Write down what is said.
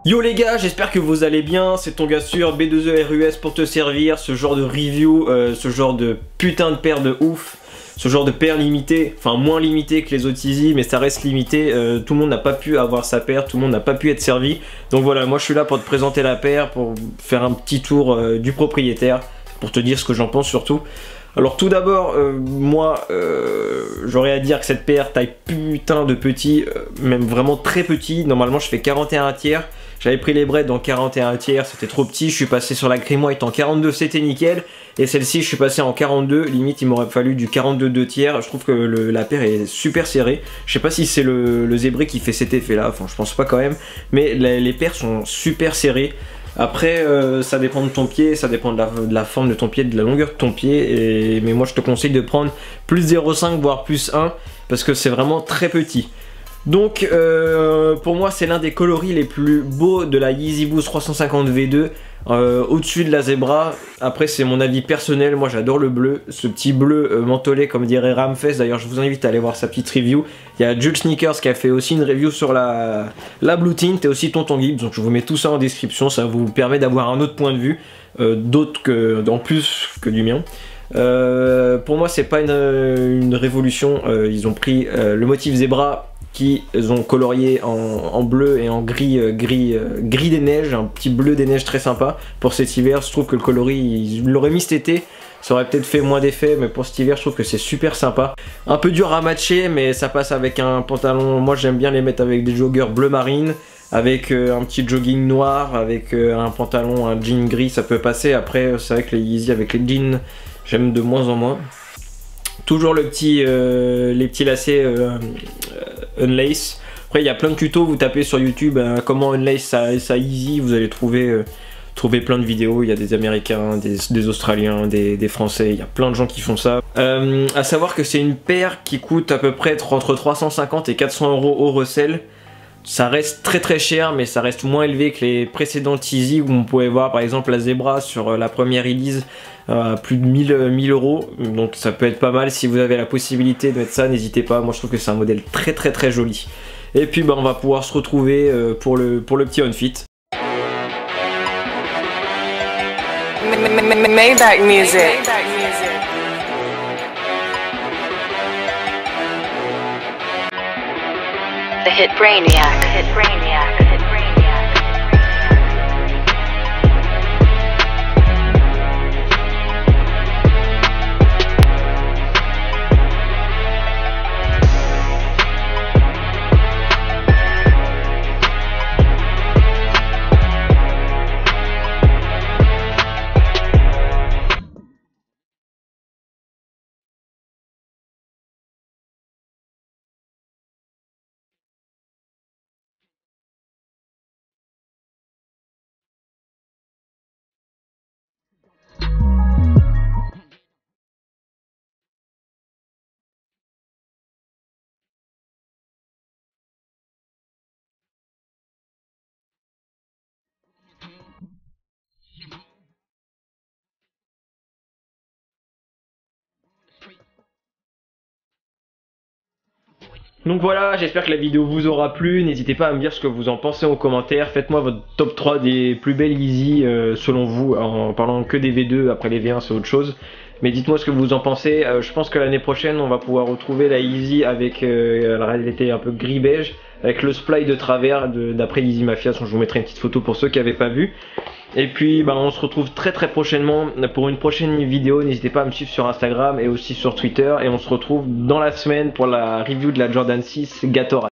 Yo les gars, j'espère que vous allez bien, c'est ton gars sûr B2ERUS pour te servir, ce genre de review, ce genre de putain de paire de ouf, ce genre de paire limitée, enfin moins limitée que les autres Yeezy, mais ça reste limité, tout le monde n'a pas pu avoir sa paire, tout le monde n'a pas pu être servi, donc voilà, moi je suis là pour te présenter la paire, pour faire un petit tour du propriétaire, pour te dire ce que j'en pense surtout. Alors tout d'abord, moi, j'aurais à dire que cette paire taille putain de petit, même vraiment très petit. Normalement, je fais 41 tiers. J'avais pris les breads en 41 tiers, c'était trop petit. Je suis passé sur la Cream White en 42, c'était nickel. Et celle-ci, je suis passé en 42. Limite, il m'aurait fallu du 42 2 tiers. Je trouve que la paire est super serrée. Je sais pas si c'est le zébré qui fait cet effet-là. Enfin, je pense pas quand même. Mais les paires sont super serrées. Après, ça dépend de ton pied, ça dépend de la forme de ton pied, de la longueur de ton pied. Mais moi, je te conseille de prendre plus 0,5 voire plus 1 parce que c'est vraiment très petit. Donc, pour moi, c'est l'un des coloris les plus beaux de la Yeezy Boost 350 V2. Au-dessus de la Zebra. Après, c'est mon avis personnel. Moi, j'adore le bleu. Ce petit bleu mentholé, comme dirait Ramfest. D'ailleurs, je vous invite à aller voir sa petite review. Il y a Jules Sneakers qui a fait aussi une review sur la Blue Tint et aussi Tonton Gibbs. Donc, je vous mets tout ça en description. Ça vous permet d'avoir un autre point de vue. En plus que du mien. Pour moi, c'est pas une révolution. Ils ont pris le motif Zebra qu'ils ont colorié en bleu et en gris des neiges, un petit bleu des neiges très sympa pour cet hiver. Je trouve que le coloris, ils l'auraient mis cet été, ça aurait peut-être fait moins d'effet, mais pour cet hiver je trouve que c'est super sympa. Un peu dur à matcher, mais ça passe avec un pantalon. Moi j'aime bien les mettre avec des joggers bleu marine, avec un petit jogging noir, avec un pantalon, un jean gris, ça peut passer. Après c'est vrai que les Yeezy avec les jeans, j'aime de moins en moins. Toujours les petits lacets unlace. Après il y a plein de tutos, vous tapez sur YouTube comment unlace ça Yeezy, vous allez trouver plein de vidéos. Il y a des Américains, des Australiens, des Français, il y a plein de gens qui font ça. À savoir que c'est une paire qui coûte à peu près entre 350 et 400 € au recel. Ça reste très très cher, mais ça reste moins élevé que les précédentes Yeezy où on pouvait voir par exemple la Zebra sur la première release plus de 1000 €. Donc ça peut être pas mal si vous avez la possibilité de mettre ça, n'hésitez pas. Moi je trouve que c'est un modèle très très très joli. Et puis on va pouvoir se retrouver pour le petit outfit. Maybach music. The hit Brainiac. Donc voilà, j'espère que la vidéo vous aura plu. N'hésitez pas à me dire ce que vous en pensez en commentaire. Faites-moi votre top 3 des plus belles Yeezy selon vous, en parlant que des V2, après les V1 c'est autre chose. Mais dites-moi ce que vous en pensez. Je pense que l'année prochaine on va pouvoir retrouver la Yeezy avec, alors elle était un peu gris beige, avec le splay de travers d'après Yeezy Mafia. Je vous mettrai une petite photo pour ceux qui n'avaient pas vu. Et puis on se retrouve très très prochainement pour une prochaine vidéo. N'hésitez pas à me suivre sur Instagram et aussi sur Twitter. Et on se retrouve dans la semaine pour la review de la Jordan 6 Gatorade.